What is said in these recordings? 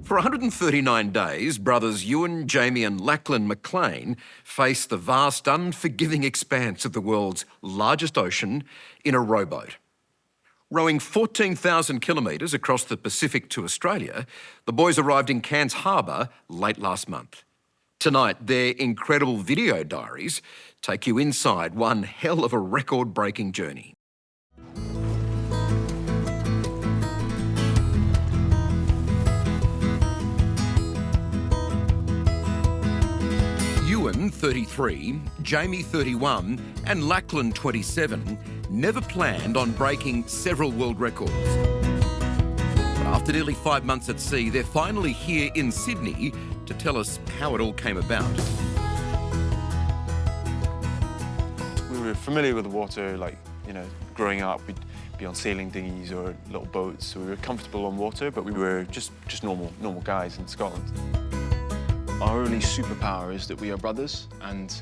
For 139 days, brothers Ewan, Jamie and Lachlan Maclean face the vast, unforgiving expanse of the world's largest ocean in a rowboat. Rowing 14,000 kilometres across the Pacific to Australia, the boys arrived in Cairns Harbour late last month. Tonight, their incredible video diaries take you inside one hell of a record-breaking journey. Ewan, 33, Jamie, 31 and Lachlan, 27, never planned on breaking several world records. But after nearly 5 months at sea, they're finally here in Sydney to tell us how it all came about. We were familiar with the water, growing up, we'd be on sailing dinghies or little boats, so we were comfortable on water, but we were just normal guys in Scotland. Our only superpower is that we are brothers, and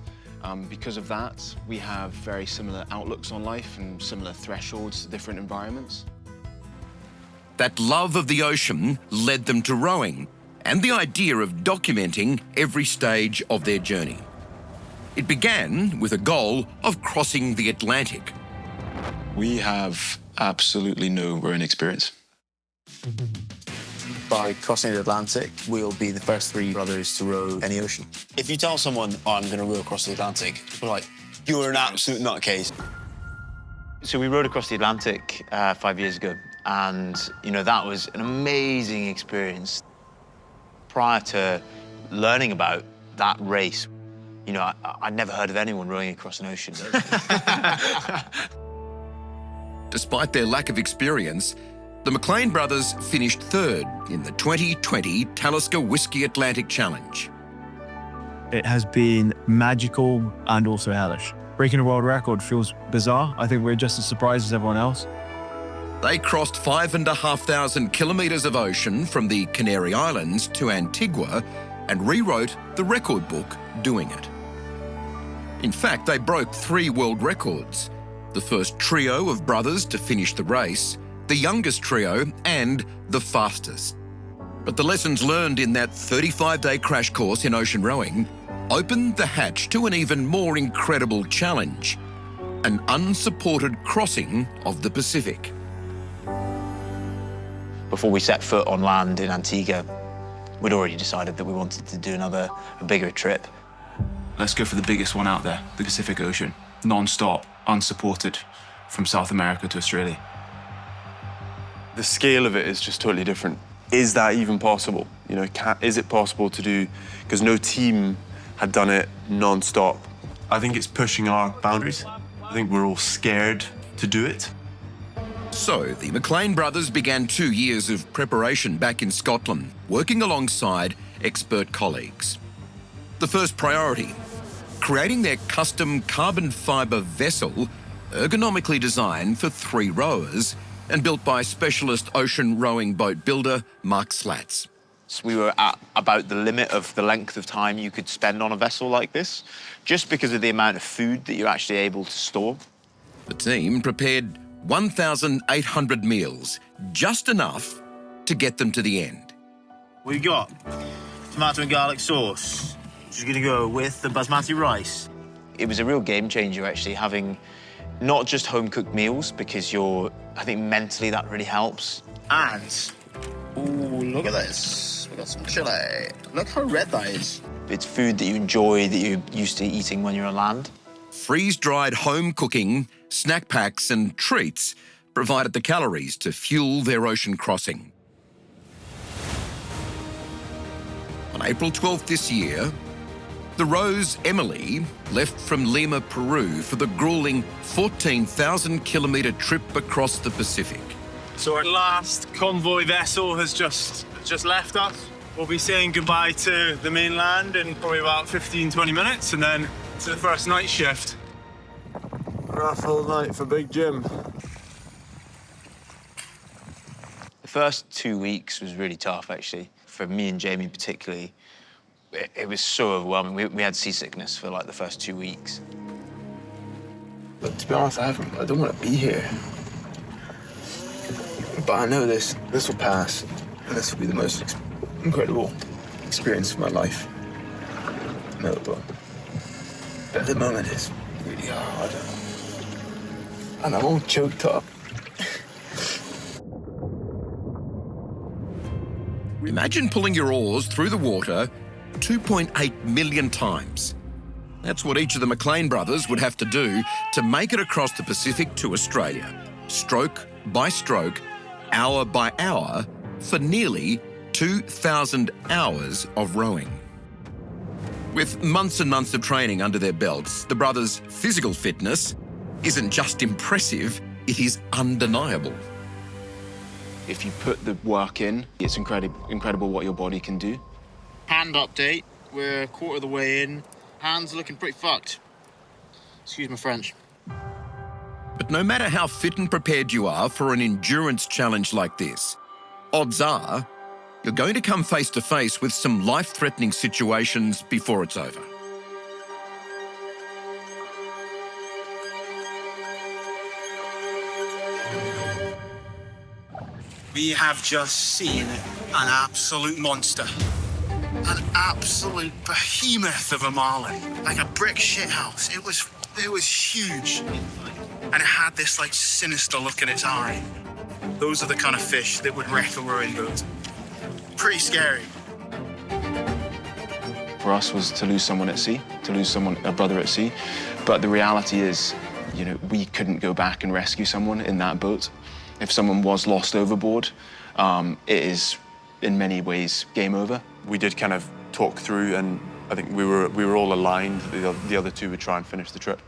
because of that, we have very similar outlooks on life and similar thresholds to different environments. That love of the ocean led them to rowing and the idea of documenting every stage of their journey. It began with a goal of crossing the Atlantic. We have absolutely no rowing experience. By crossing the Atlantic, we'll be the first 3 brothers to row any ocean. If you tell someone, oh, I'm going to row across the Atlantic, people are like, you're an absolute nutcase. So we rowed across the Atlantic 5 years ago, and, that was an amazing experience. Prior to learning about that race, I'd never heard of anyone rowing across an ocean. Despite their lack of experience, the Maclean brothers finished 3rd in the 2020 Talisker Whisky Atlantic Challenge. It has been magical and also hellish. Breaking a world record feels bizarre. I think we're just as surprised as everyone else. They crossed 5,500 kilometres of ocean from the Canary Islands to Antigua and rewrote the record book doing it. In fact, they broke 3 world records: the first trio of brothers to finish the race, the youngest trio and the fastest. But the lessons learned in that 35-day crash course in ocean rowing opened the hatch to an even more incredible challenge: an unsupported crossing of the Pacific. Before we set foot on land in Antigua, we'd already decided that we wanted to do a bigger trip. Let's go for the biggest one out there, the Pacific Ocean, non-stop, unsupported, from South America to Australia. The scale of it is just totally different. Is that even possible? Is it possible to do? Because no team had done it non-stop. I think it's pushing our boundaries. I think we're all scared to do it. So the Maclean brothers began 2 years of preparation back in Scotland, working alongside expert colleagues. The first priority: creating their custom carbon fibre vessel, ergonomically designed for 3 rowers and built by specialist ocean rowing boat builder Mark Slats. So we were at about the limit of the length of time you could spend on a vessel like this, just because of the amount of food that you're actually able to store. The team prepared 1,800 meals, just enough to get them to the end. We've got tomato and garlic sauce, which is going to go with the basmati rice. It was a real game changer, actually, having not just home-cooked meals, because I think mentally that really helps. And, ooh, look at this. We got some chili. Look how red that is. It's food that you enjoy, that you're used to eating when you're on land. Freeze-dried home cooking, snack packs and treats provided the calories to fuel their ocean crossing. On April 12th this year, the Rose Emily left from Lima, Peru for the grueling 14,000-kilometre trip across the Pacific. So our last convoy vessel has just left us. We'll be saying goodbye to the mainland in probably about 15-20 minutes, and then to the first night shift. Rough old night for Big Jim. The first 2 weeks was really tough, actually. For me and Jamie particularly, it was so overwhelming. We had seasickness for the first 2 weeks. But to be honest, I don't want to be here. But I know this will pass. And this will be the incredible experience of my life. No, but at the moment it's really hard. And I'm all choked up. Imagine pulling your oars through the water 2.8 million times. That's what each of the Maclean brothers would have to do to make it across the Pacific to Australia, stroke by stroke, hour by hour, for nearly 2,000 hours of rowing. With months and months of training under their belts, the brothers' physical fitness isn't just impressive, it is undeniable. If you put the work in, it's incredible what your body can do. Hand update. We're a quarter of the way in. Hands looking pretty fucked. Excuse my French. But no matter how fit and prepared you are for an endurance challenge like this, odds are you're going to come face to face with some life-threatening situations before it's over. We have just seen an absolute monster. An absolute behemoth of a marlin. Like a brick shithouse. It was huge. And it had this like sinister look in its eye. Those are the kind of fish that would wreck a rowing boat. Pretty scary. For us was to lose someone at sea, to lose a brother at sea. But the reality is, you know, we couldn't go back and rescue someone in that boat. If someone was lost overboard, it is in many ways game over. We did kind of talk through, and I think we were all aligned that the other two would try and finish the trip.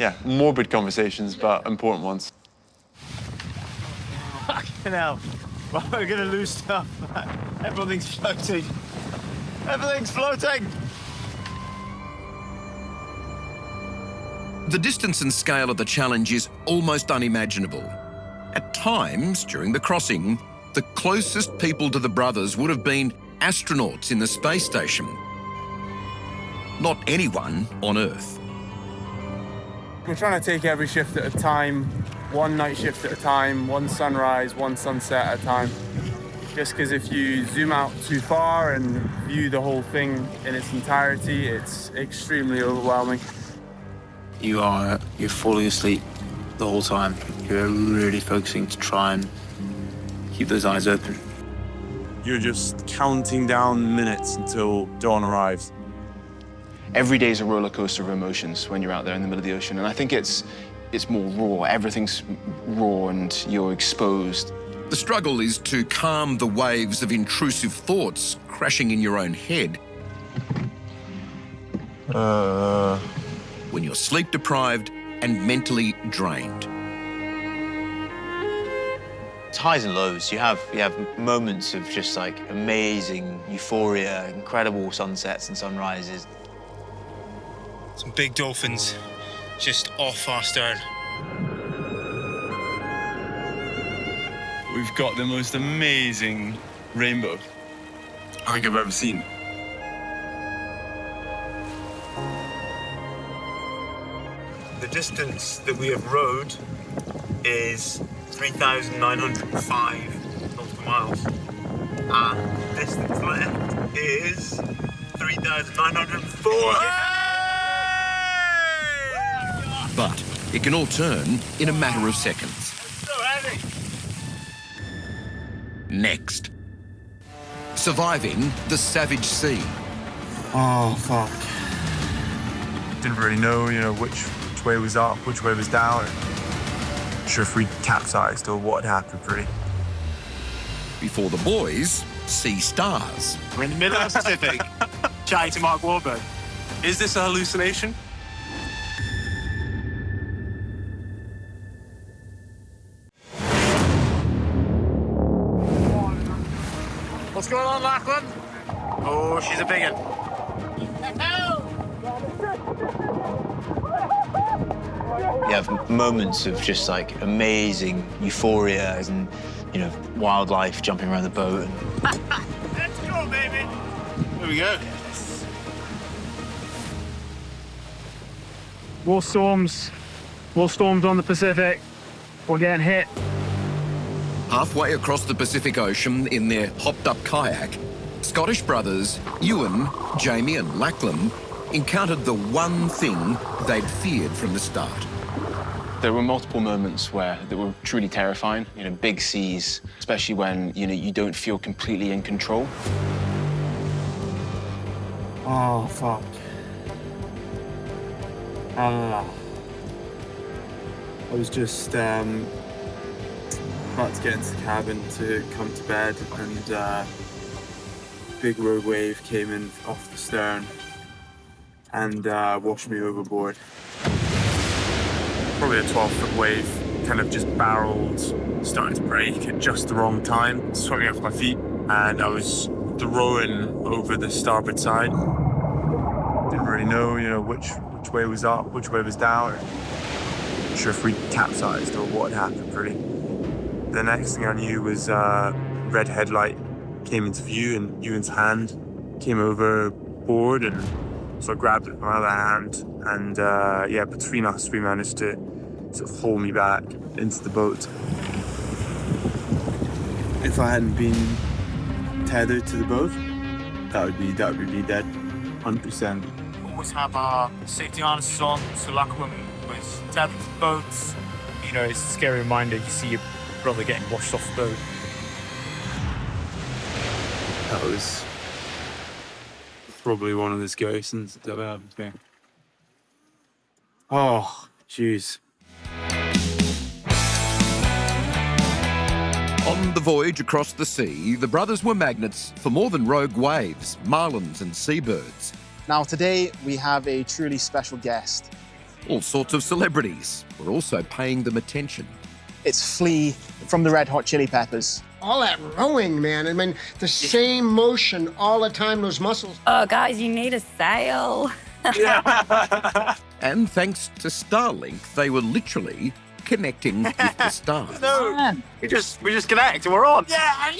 Yeah, morbid conversations, but important ones. Fucking hell. Well, we're gonna lose stuff. Everything's floating. Everything's floating! The distance and scale of the challenge is almost unimaginable. At times, during the crossing, the closest people to the brothers would have been astronauts in the space station. Not anyone on Earth. We're trying to take every shift at a time, one night shift at a time, one sunrise, one sunset at a time. Just because if you zoom out too far and view the whole thing in its entirety, it's extremely overwhelming. You're falling asleep the whole time. You're really focusing to try and keep those eyes open. You're just counting down minutes until dawn arrives. Every day is a roller coaster of emotions when you're out there in the middle of the ocean, and I think it's more raw. Everything's raw and you're exposed. The struggle is to calm the waves of intrusive thoughts crashing in your own head. When you're sleep deprived and mentally drained. It's highs and lows. You have moments of just like amazing euphoria, incredible sunsets and sunrises. Some big dolphins just off our stern. We've got the most amazing rainbow I think I've ever seen. The distance that we have rowed is 3,905 nautical miles. And the distance left is 3,904. But it can all turn in a matter of seconds. So heavy. Next, surviving the savage sea. Oh, fuck. Didn't really know, which way was up, which way was down. Not sure if we capsized or what had happened, really. Before the boys see stars. We're in the middle of the Pacific, chatting to Mark Wahlberg. Is this a hallucination? What's going on, Lachlan? Oh, she's a big one. You have moments of just like amazing euphoria and, wildlife jumping around the boat. Let's go, baby. Here we go. More storms on the Pacific. We're getting hit. Halfway across the Pacific Ocean in their hopped-up kayak, Scottish brothers Ewan, Jamie and Lachlan encountered the one thing they'd feared from the start. There were multiple moments that were truly terrifying. You know, big seas, especially when, you don't feel completely in control. Oh, fuck. I was just about to get into the cabin to come to bed, and big rogue wave came in off the stern and washed me overboard. Probably a 12-foot wave, kind of just barreled, started to break at just the wrong time, swept me off my feet, and I was throwing over the starboard side. Didn't really know, which way was up, which way was down. Not sure if we capsized or what had happened, really. The next thing I knew was red headlight came into view, and Ewan's hand came overboard, and so I grabbed it with my other hand, and between us we managed to sort of haul me back into the boat. If I hadn't been tethered to the boat, that would be me dead, 100%. Always have our safety harnesses on, so Lachlan was tethered to the boats. It's a scary reminder. You see your brother getting washed off the boat. That was probably one of the scariest things that's ever happened to me. Oh, jeez. On the voyage across the sea, the brothers were magnets for more than rogue waves, marlins and seabirds. Now today we have a truly special guest. All sorts of celebrities were also paying them attention. It's Flea from the Red Hot Chili Peppers. All that rowing, man. I mean, the same motion all the time, those muscles. Oh, guys, you need a sail. And thanks to Starlink, they were literally connecting with the stars. No, we just connect and we're on. Yeah,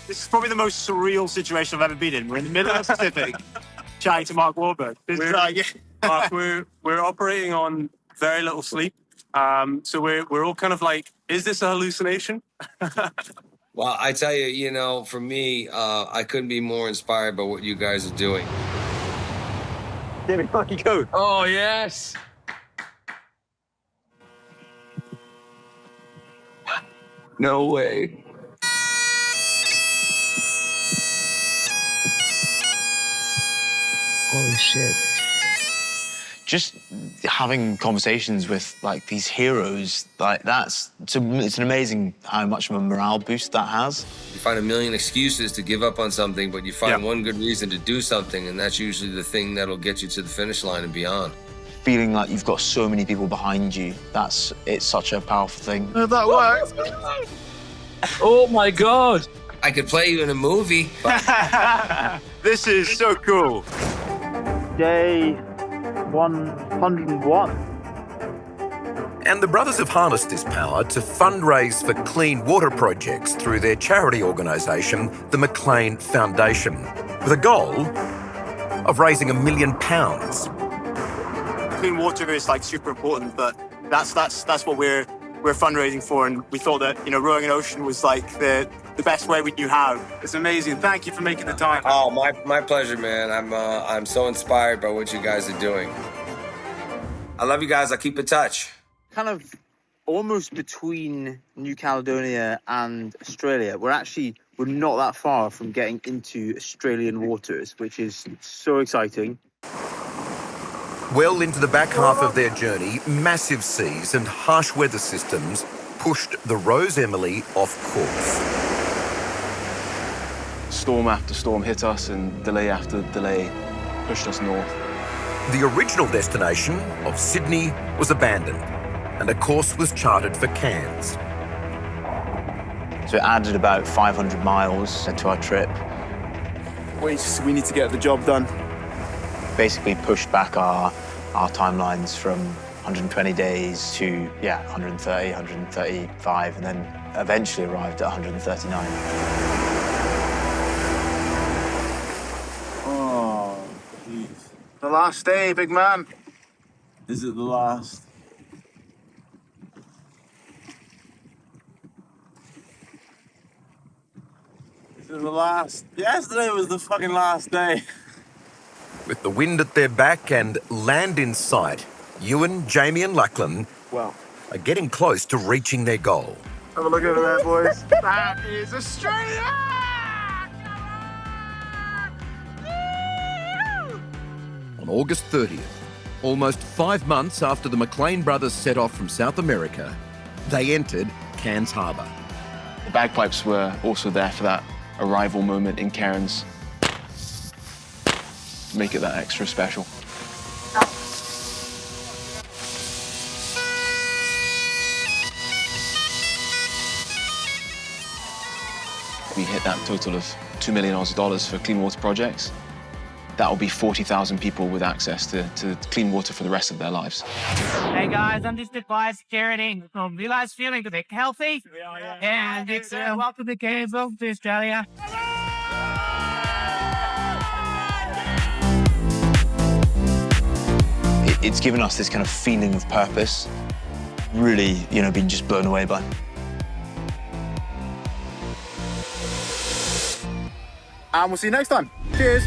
This is probably the most surreal situation I've ever been in. We're in the middle of the Pacific, chatting to Mark Wahlberg. Mark, we're operating on very little sleep. So we're all kind of like, is this a hallucination? Well, I tell you, for me, I couldn't be more inspired by what you guys are doing. Give me lucky go. Oh, yes. No way. Holy shit. Just having conversations with like these heroes, like it's an amazing how much of a morale boost that has. You find a million excuses to give up on something, but you find one good reason to do something, and that's usually the thing that'll get you to the finish line and beyond. Feeling like you've got so many people behind you, it's such a powerful thing. That worked. Oh my God. I could play you in a movie. This is so cool. Day 101. And the brothers have harnessed this power to fundraise for clean water projects through their charity organisation, the Maclean Foundation, with a goal of raising £1 million. Clean water is like super important, but that's what we're fundraising for, and we thought that rowing an ocean was like the best way we knew how. It's amazing. Thank you for making the time. Oh, my pleasure, man. I'm so inspired by what you guys are doing. I love you guys. I'll keep in touch. Kind of almost between New Caledonia and Australia. We're not that far from getting into Australian waters, which is so exciting. Well into the back half of their journey, massive seas and harsh weather systems pushed the Rose Emily off course. Storm after storm hit us, and delay after delay pushed us north. The original destination of Sydney was abandoned, and a course was charted for Cairns. So it added about 500 miles to our trip. We need to get the job done. Basically pushed back our timelines from 120 days to 130, 135, and then eventually arrived at 139. Oh, jeez. The last day, big man. Is it the last? Yesterday was the fucking last day. With the wind at their back and land in sight, Ewan, Jamie and Lachlan Wow. are getting close to reaching their goal. Have a look over there, boys. That is Australia! On August 30th, almost 5 months after the Maclean brothers set off from South America, they entered Cairns Harbour. The bagpipes were also there for that arrival moment in Cairns. Make it that extra special. We hit that total of $2 million Aussie for clean water projects. That will be 40,000 people with access to clean water for the rest of their lives. Hey guys, I'm just at fire security. You guys feeling a bit healthy? And it's welcome to Cairns, welcome to Australia. It's given us this kind of feeling of purpose. Really, been just blown away by. And we'll see you next time. Cheers.